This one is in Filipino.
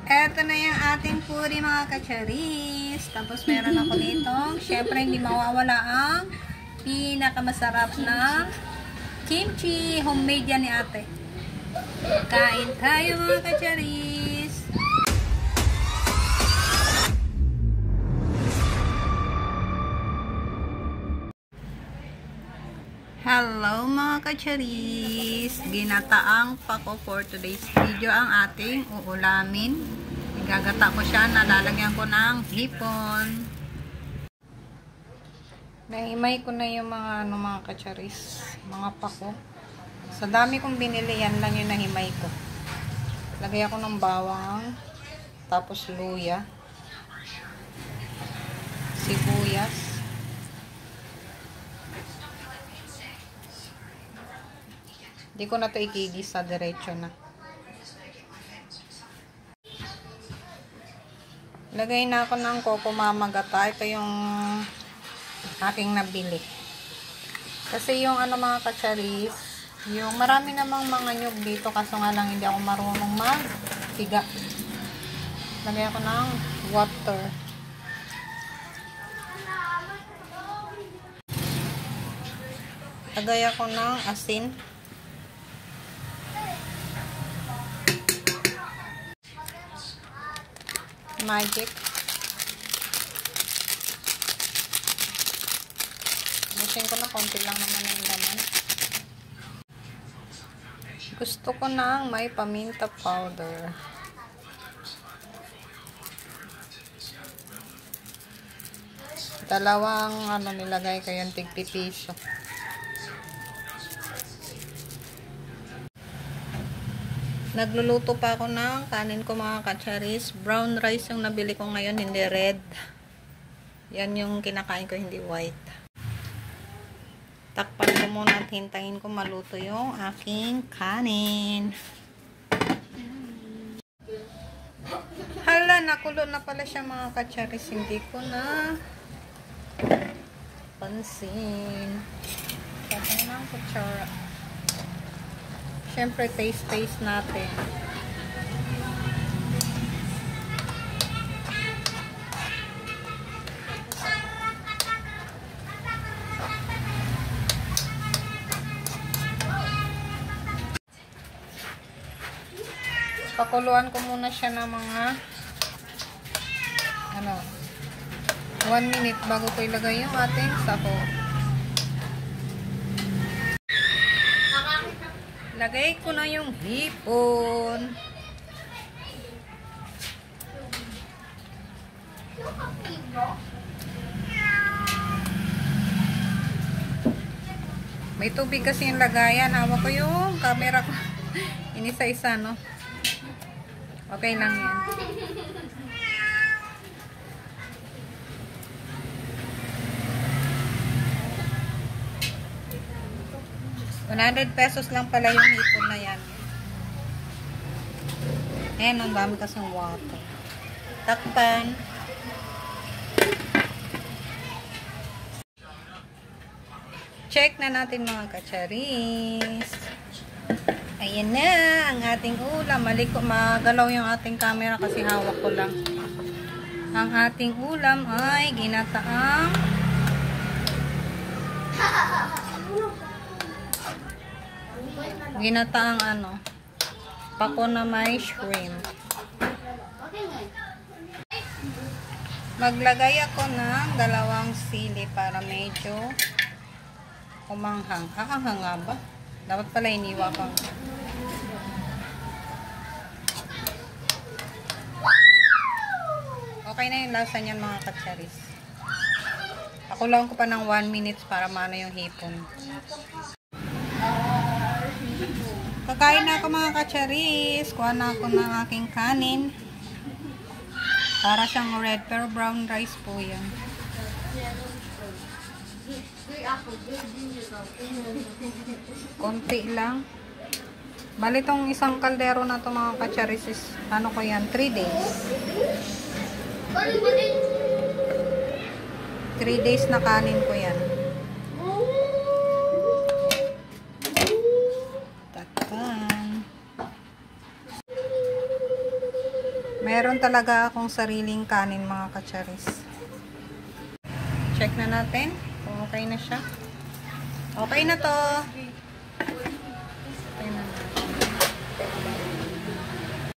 Eto na yung ating puri mga kacharis. Tapos meron ako ditong, syempre hindi mawawala ang pinakamasarap na kimchi. Homemade yan ni ate. Kain tayo mga kacharis. Hello mga kacharis. Ginataang pako for today's video ang ating uulamin. Igagata ko siya, nalalagyan ko ng hipon. Nahimay ko na yung mga kacharis, mga pako. Sa dami kong binili, yan lang yung nahimay ko. Lagay ako ng bawang, tapos luya, sibuyas, hindi ko na ito ikigisa, diretso na. Lagay na ako ng Coco Mama Gata. Ito yung aking nabili. Kasi yung mga kacharis, yung marami namang mga nyug dito, kaso nga lang hindi ako marunong magpiga. Lagay ako ng water. Lagay ako ng asin. Magic. Busin ko na, konti lang naman yung laman. Gusto ko na may paminta powder. Dalawang nilagay ko yung tig-pipiso. Nagluluto pa ako ng kanin ko mga kacharis. Brown rice yung nabili ko ngayon, hindi red. Yan yung kinakain ko, hindi white. Takpan ko muna at hintayin ko maluto yung aking kanin. Hala, nakulo na pala siya mga kacharis. Hindi ko na pansin. Tatay ng kutsara. Siyempre, taste natin. Pakuluan ko muna siya ng mga 1 minute bago ko ilagay yung ating sapo. Lagay ko na yung hipon. May tubig kasi yung lagayan. Hawak ko yung camera ko. Inisa-isa, no? Okay lang yan. ₱100 lang pala yung hipon na yan. Ayan, ang dami kasing water. Takpan. Check na natin mga kacharis. Ayan na ang ating ulam. Magalaw yung ating camera kasi hawak ko lang. Ang ating ulam ay ginataang pako na may shrimp. Maglagay ako ng 2 sili para medyo umanghang. Haanghang nga ba? Dapat pala iniwa pang. Okay na yung lasa niyan mga kacharis. Pakuluan ko pa ng 1 minute para maano yung hipon. Kakain na ako mga kacharis. Kuha na ako ng aking kanin. Para siyang red pero brown rice po yan. Konti lang. Bali tong isang kaldero na to mga kacharis is, ko yan, 3 days. 3 days na kanin ko yan. Takpan. Meron talaga akong sariling kanin mga kacharis. Check na natin kung okay na siya. Okay na to.